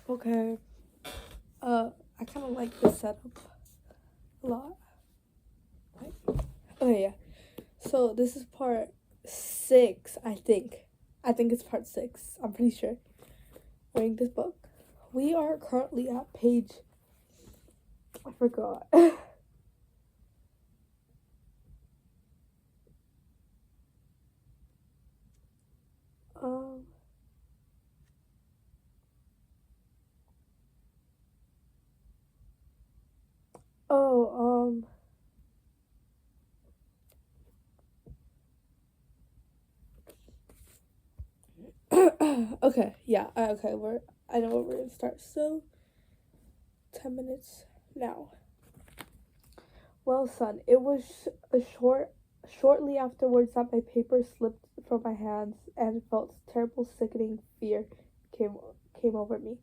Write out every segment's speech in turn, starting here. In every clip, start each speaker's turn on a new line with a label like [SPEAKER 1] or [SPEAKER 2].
[SPEAKER 1] Okay. I kind of like this setup a lot. Right? Okay, yeah. So this is part 6, I think. I think it's part 6. I'm pretty sure. Reading this book. We are currently at page. I forgot. um. Oh. Okay. Yeah. Okay. I know where we're gonna start. So, 10 minutes now. Well, son, it was shortly afterwards that my paper slipped from my hands and felt terrible, sickening fear came came over me.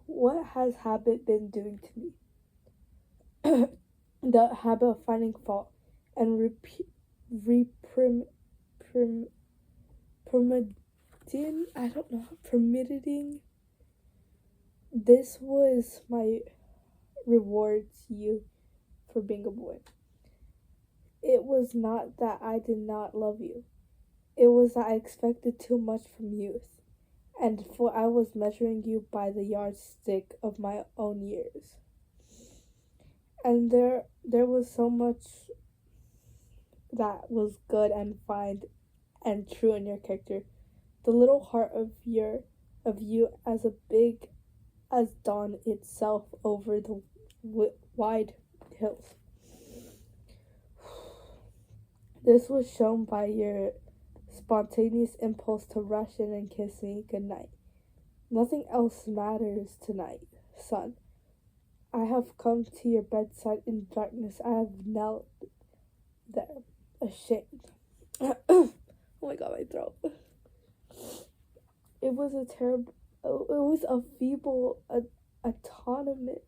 [SPEAKER 1] What has habit been doing to me? The habit of finding fault and reprim, prim, permitting. I don't know. Permitting. This was my reward to you for being a boy. It was not that I did not love you. It was that I expected too much from youth, and for I was measuring you by the yardstick of my own years. And there was so much that was good and fine and true in your character. The little heart of you as big as dawn itself over the wide hills. This was shown by your spontaneous impulse to rush in and kiss me good night. Nothing else matters tonight, son. I have come to your bedside in darkness. I have knelt there, ashamed. Oh my god, my throat. It was a terrible. It was a feeble, autonomous.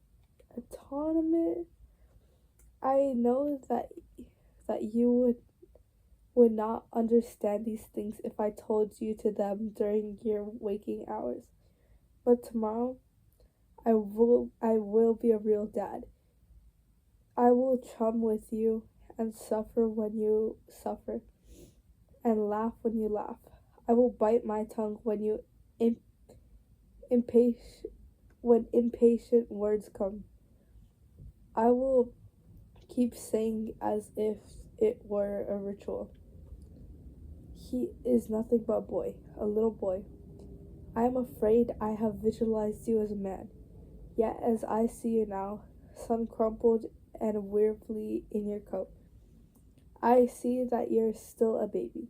[SPEAKER 1] I know that you would not understand these things if I told you to them during your waking hours. But tomorrow, I will be a real dad. I will chum with you and suffer when you suffer and laugh when you laugh. I will bite my tongue when you im- impatient when impatient words come. I will keep saying as if it were a ritual. He is nothing but a boy, a little boy. I am afraid I have visualized you as a man. Yet as I see you now, sun crumpled and wearily in your coat, I see that you're still a baby.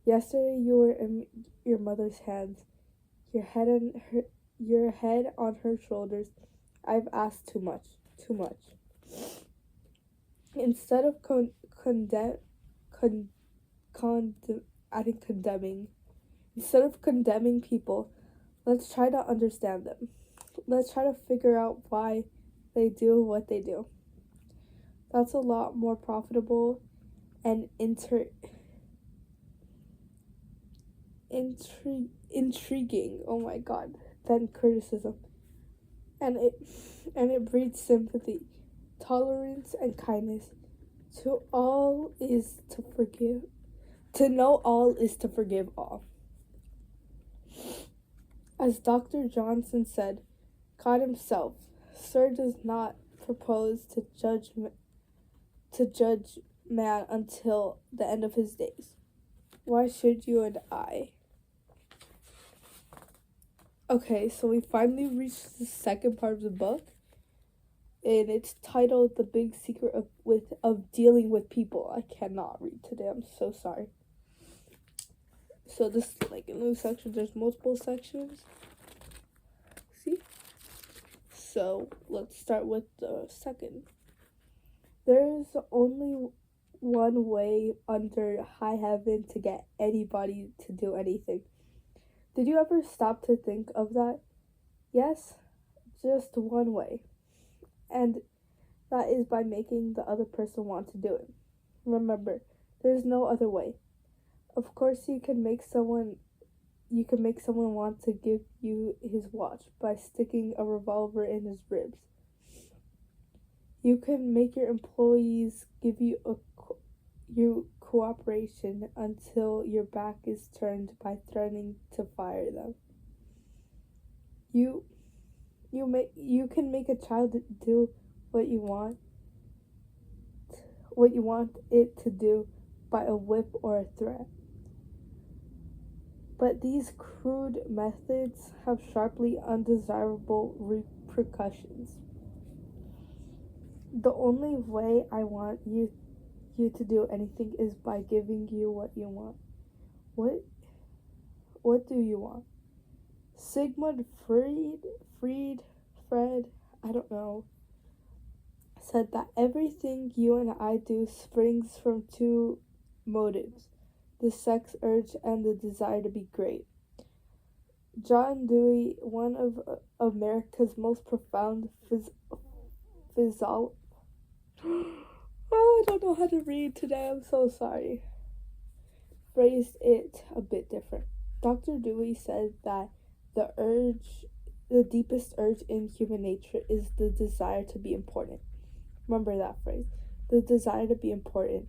[SPEAKER 1] Yesterday you were in your mother's hands, your head on her shoulders. I've asked too much, too much. Instead of condemn, con, con, I think condemning. Instead of condemning people, let's try to understand them. Let's try to figure out why they do what they do. That's a lot more profitable and intriguing. Oh my god, than criticism, and it breeds sympathy, tolerance, and kindness. To all is to forgive. To know all is to forgive all. As Dr. Johnson said, God himself, Sir, does not propose to judge man until the end of his days. Why should you and I? Okay, so we finally reached the second part of the book, and it's titled "The Big Secret of Dealing with People." I cannot read today. I'm so sorry. So this is like a new section. There's multiple sections. See? So let's start with the second. There's only one way under high heaven to get anybody to do anything. Did you ever stop to think of that? Yes, just one way. And that is by making the other person want to do it. Remember, there's no other way. Of course, you can make someone You can make someone want to give you his watch by sticking a revolver in his ribs. You can make your employees give you cooperation until your back is turned by threatening to fire them. You can make a child do what you want it to do by a whip or a threat. But these crude methods have sharply undesirable repercussions. The only way I want you to do anything is by giving you what you want. What do you want? Sigmund Fred, I don't know, said that everything you and I do springs from two motives: the sex urge and the desire to be great. John Dewey, one of America's most profound I don't know how to read today, I'm so sorry. Phrased it a bit different. Dr. Dewey said that the deepest urge in human nature is the desire to be important. Remember that phrase, the desire to be important.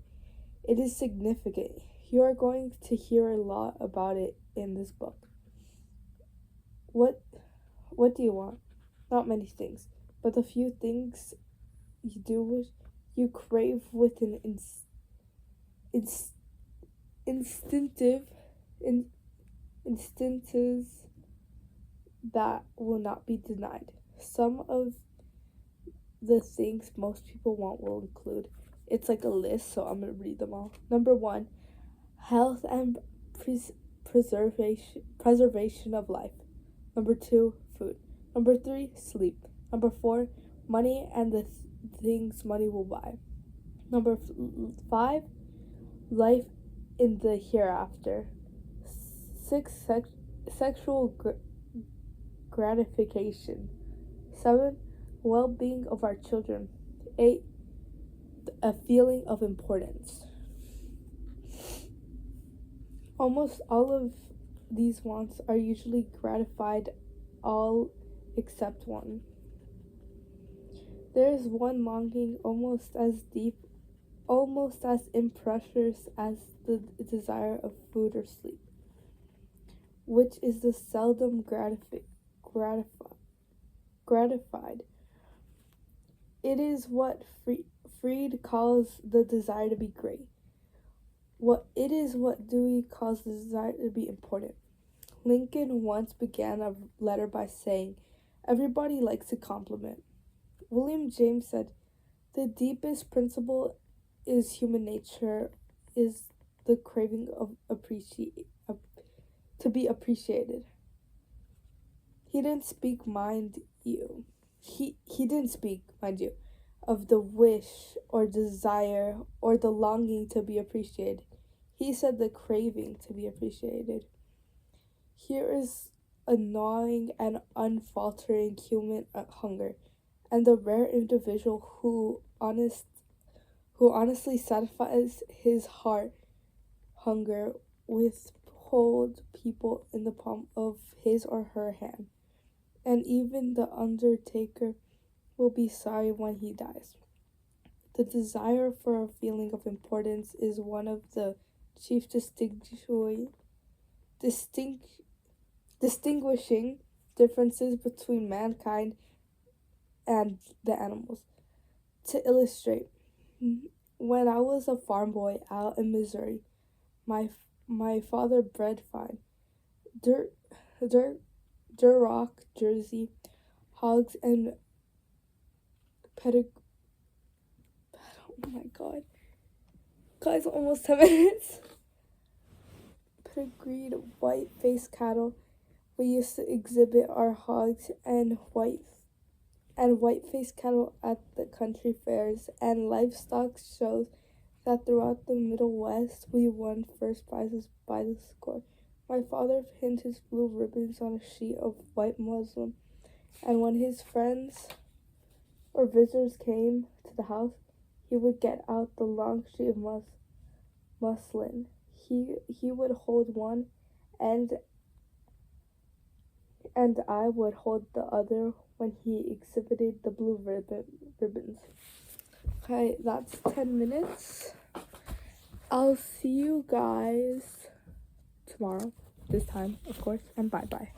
[SPEAKER 1] It is significant. You are going to hear a lot about it in this book. What do you want? Not many things, but the few things you do wish you crave with an instances that will not be denied. Some of the things most people want will include, it's like a list, so I'm going to read them all. Number 1, health and preservation of life. Number 2, food. Number 3, sleep. Number 4, money and the things money will buy. Number 5, life in the hereafter. 6, sexual gratification. 7, well-being of our children. 8, a feeling of importance. Almost all of these wants are usually gratified, all except one. There is one longing almost as deep, almost as impressive as the desire of food or sleep, which is the seldom gratified. It is what Freud calls the desire to be great. It is what Dewey calls the desire to be important. Lincoln once began a letter by saying, "Everybody likes a compliment." William James said, "The deepest principle is human nature is the craving of to be appreciated." He didn't speak, mind you. He didn't speak, mind you, of the wish or desire or the longing to be appreciated. He said the craving to be appreciated. Here is a gnawing and unfaltering human hunger, and the rare individual who honestly satisfies his heart hunger with hold people in the palm of his or her hand. And even the undertaker will be sorry when he dies. The desire for a feeling of importance is one of the chief distinguishing differences between mankind and the animals. To illustrate, when I was a farm boy out in Missouri, my father bred fine Duroc Jersey hogs and oh my god, guys, almost 10 minutes. Pedigreed white-faced cattle. We used to exhibit our hogs and white-faced cattle at the country fairs and livestock shows that throughout the Middle West we won first prizes by the score. My father pinned his blue ribbons on a sheet of white muslin, and when his friends or visitors came to the house, he would get out the long sheet of muslin. He would hold one end and I would hold the other when he exhibited the blue ribbons. Okay, that's 10 minutes. I'll see you guys tomorrow, this time, of course, and bye-bye.